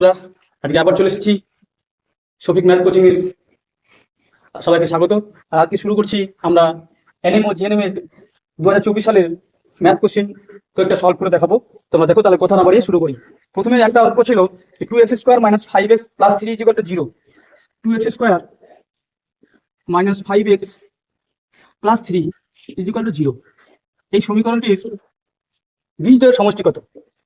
আমরা আজকে আবার চলে এসেছি শফিক ম্যাথ কোচিং এর। সবাইকে স্বাগত। আর আজকে শুরু করছি আমরা এনএম ও জিএনএম এর 2024 সালের ম্যাথ কোশ্চেন কয়েকটা সলভ করে দেখাবো। তোমরা দেখো, তাহলে কথা না বাড়িয়ে শুরু করি। প্রথমে একটা অঙ্ক ছিল 2x square minus 5x plus 3 is equal two 0। 2x square minus 5x plus 3 is equal two 0। এই সমীকরণটির বীজদ্বয়ের সমষ্টি কত?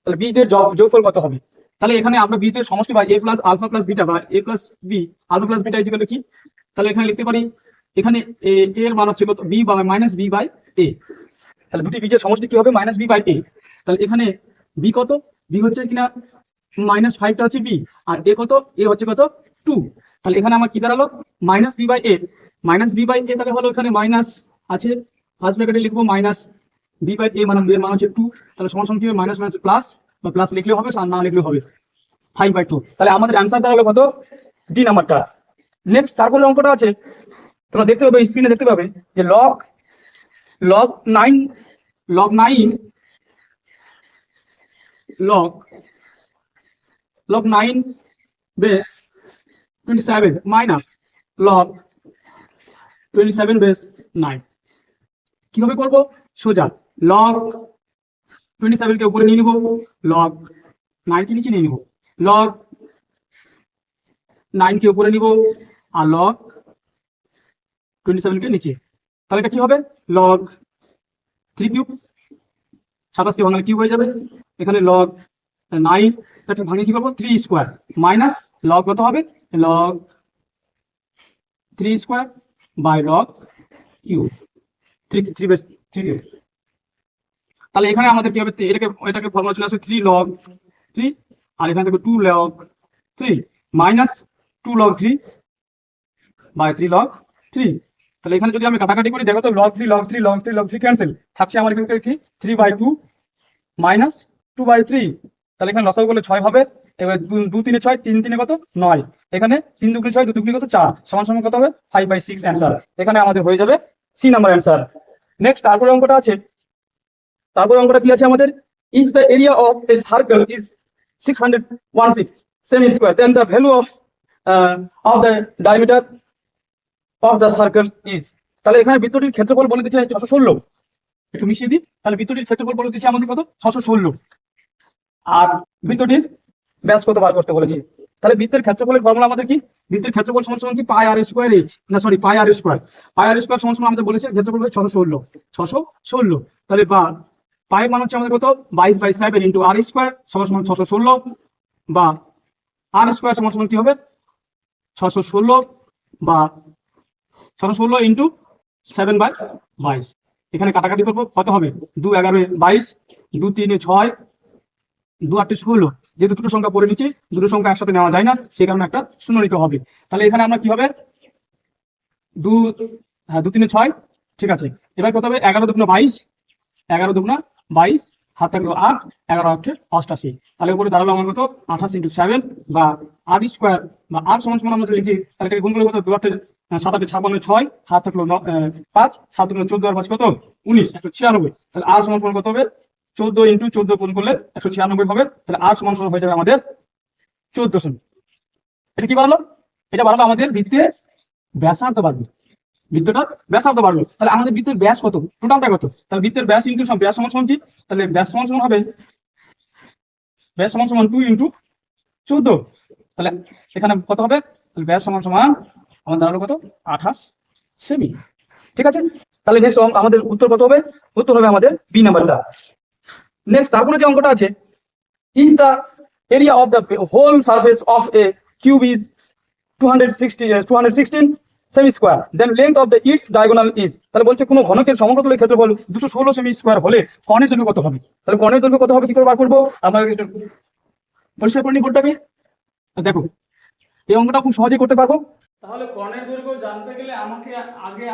তাহলে বীজদ্বয়ের যোগফল কত হবে? তাহলে এখানে আমরা বীজদ্বয়ের সমষ্টি বা a plus alpha plus beta বা a plus b alpha plus beta is equal to কি? তাহলে এখানে লিখতে পারি, এখানে a এর মান হচ্ছে কত? b বা মাইনাস b বাই a। তাহলে দুটি বীজের সমষ্টি কি হবে? Minus b by a। তাহলে এখানে b কত? b হচ্ছে কিনা মাইনাস 5টা হচ্ছে b, আর a কত? a হচ্ছে কত? 2। তাহলে এখানে আমার কি দাঁড়ালো? Minus b by a। Minus b by a তাহলে হলো এখানে মাইনাস আছে, ফার্স্ট ব্র্যাকেটে লিখবো মাইনাস b বাই a, মানে এর মান হচ্ছে 2। তাহলে সমান কি হবে? মাইনাস মাইনাস প্লাস, বা প্লাস লিখলেও হবে আর না লিখলেও হবে, 5/2। তাহলে আমাদের অ্যান্সার দাঁড়ালো কত? ডি নাম্বারটা। নেক্সট তারপরে অঙ্কটা আছে, তোমরা দেখতে পাবে, স্ক্রিনে দেখতে পাবে যে log 9 log 9 log 9 base 27 minus log 27 base 9। কিভাবে করব? সোজা লগ 27 কে উপরে নিয়ে নিব, লগ 9 কে নিচে নিয়ে নিব, লগ 9 কে উপরে নিব আর লগ 27 কে নিচে। তাহলে এটা কি হবে? লগ 3 কিউব, 27 কে ভাঙলে কিউব হয়ে যাবে। এখানে লগ 9 এটাকে ভাঙে কি করব? 3 স্কয়ার মাইনাস লগ কত হবে? Log 3 square by log cube, 3 base 3 cube. তাহলে এখানে আমাদের কি হবে? এটাকে ফর্মুলা চলে আসবে 3 লগ 3, আর এখানে থেকে 2 log 3 minus 2 log 3 by 3 log 3। তাহলে এখানে যদি আমি কাটাকাটি করি, দেখো তো log 3 log 3 log 3 log 3 cancel থাকছে আমার এখানে কি 3/2 মাইনাস 2/3। তাহলে এখানে লসাগু করলে 6 হবে। এবার 2 3 6, 3 3 কত? 9। এখানে 3 দুগুণে 6, 2 দুগুণে কত? 4, সমান সমান কত হবে? 5/6 অ্যান্সার। এখানে আমাদের হয়ে যাবে সি নাম্বার অ্যান্সার। নেক্সট তারপরে অঙ্কটা আছে, তারপরে অঙ্কটা কি আছে আমাদের? Is the area of a circle is 616 semi square, then the value of the diameter of the circle is. তাহলে এখানে বৃত্তটির ক্ষেত্রফল বলে দিচ্ছে 616। একটু মিশিয়ে দিই, তাহলে বৃত্তটির ক্ষেত্রফল বলে দিচ্ছে আমাদের কত? 616। আর বৃত্তটির ব্যাস কত বার করতে বলেছে। তাহলে বৃত্তের ক্ষেত্রফলের ফর্মুলা আমাদের কি? বৃত্তের ক্ষেত্রফল সমান সমান কি? পাই আর স্কয়ার এইচ, না সরি পাই আর স্কয়ার। পাই আর স্কয়ার সমান সমান আমাদের বলেছে ক্ষেত্রফল হবে 616। তাহলে বা পাই মান হচ্ছে আমাদের কত? 22/7 ইন্টু আর স্কয়ার সমান সমান 616, বা আর স্কয়ার সমান সমান কি হবে? 616 বা 616 ইন্টু 7/22। এখানে কাটাকাটি করবো, কত হবে? 2 11 22, 2 3 6, 2 8 16। যেহেতু দুটো সংখ্যা পড়ে নিচ্ছি, দুটো সংখ্যা একসাথে নেওয়া যায় না, সেই কারণে একটা শূন্য নিতে হবে। তাহলে এখানে আমরা কি হবে? 2 2 3 6, ঠিক আছে। এবার কত হবে? 11 2 22, 11 2 22, হাত থাকলো 8, 11 8 88। তাহলে উপরে দাঁড়ালো আমার কত? 28 ইন্টু 7 বা আর স্কয়ার, বা আর সমান সমান আমরা লিখি, তাহলে এটাকে গুণ করলে কত? 2 8 7 8 56 6, হাত থাকলো 5, 7 2 14 আর 5 কত? 19, 196। তাহলে আর সমান সমান কত হবে? 14 ইন্টু 14 গুণ করলে 196 হবে। তাহলে আর সমান সমান হয়ে যাবে আমাদের 1400। এটা কি বাড়ালো? এটা বাড়ালো আমাদের বৃত্তের ব্যাসার্ধ বাড়লো, বৃত্তটার ব্যাসার্ধ বাড়লো। তাহলে আমাদের বৃত্তের ব্যাস কত? টোটালটা কত? তাহলে বৃত্তের ব্যাস ইন্টু ব্যাস সমান সমান কি? তাহলে ব্যাস সমান সমান হবে, ব্যাস সমান সমান 2 ইন্টু 14। তাহলে এখানে কত হবে? তাহলে ব্যাস সমান সমান আমাদের দাঁড়ালো কত? 28 সেমি। ঠিক আছে। তাহলে নেক্সট আমাদের উত্তর কত হবে? উত্তর হবে আমাদের বি নাম্বারটা। নেক্সট তারপরে যে অঙ্কটা আছে, if the area of the whole surface of a cube is 216 semi square, then length of the its diagonal is. তাহলে বলছে কোনো ঘনকের সমগ্রতলের ক্ষেত্রফল 216 সেমি স্কয়ার হলে কর্ণের দৈর্ঘ্য কত হবে? তাহলে কর্ণের দৈর্ঘ্য কত হবে কি করে বার করবো? আমরা একটু পরিষ্কার করে নিই বোর্ডটাকে। দেখো, এই অঙ্কটা খুব সহজেই করতে পারবো। তাহলে কর্ণের দৈর্ঘ্য জানতে গেলে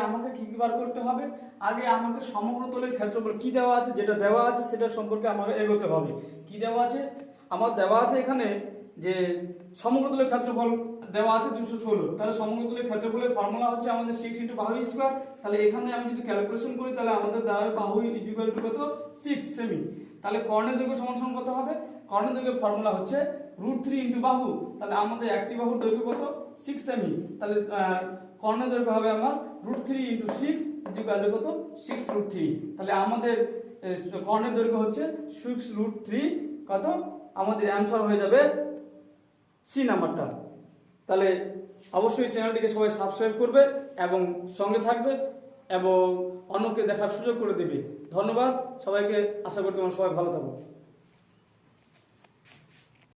আমাকে কি বার করতে হবে? আগে আমাকে সমগ্রতলের ক্ষেত্রফল কি দেওয়া আছে, যেটা দেওয়া আছে সেটা সম্পর্কে আমাকে এগোতে হবে। কি দেওয়া আছে? আমার দেওয়া আছে এখানে যে সমগ্রতলের ক্ষেত্রফল দেওয়া আছে 216। তাহলে সমগ্রতলের ক্ষেত্রফলের ফর্মুলা হচ্ছে আমাদের 6 ইন্টু বাহু স্কয়ার। তাহলে এখানে আমি যদি ক্যালকুলেশন করি, তাহলে আমাদের দাঁড়াবে বাহু ইকুয়াল টু কত? 6 সেমি। তাহলে কর্ণের দৈর্ঘ্য সমান সমান কত হবে? কর্ণের দৈর্ঘ্যের ফর্মুলা হচ্ছে √3 ইন্টু বাহু, তাহলে আমাদের একটি বাহুর দৈর্ঘ্য কত 6 সেমি, তাহলে কর্ণের দৈর্ঘ্য হবে আমার √3 ইন্টু 6 ইকুয়াল টু কত 6√3, তাহলে আমাদের কর্ণের দৈর্ঘ্য হচ্ছে 6√3 কত, আমাদের অ্যান্সার হয়ে যাবে সি নাম্বারটা। তাহলে অবশ্যই চ্যানেলটিকে সবাই সাবস্ক্রাইব করবে এবং সঙ্গে থাকবে এবং অন্যকে দেখার সুযোগ করে দেবে। ধন্যবাদ সবাইকে, আশা করি তোমরা সবাই ভালো থাকো।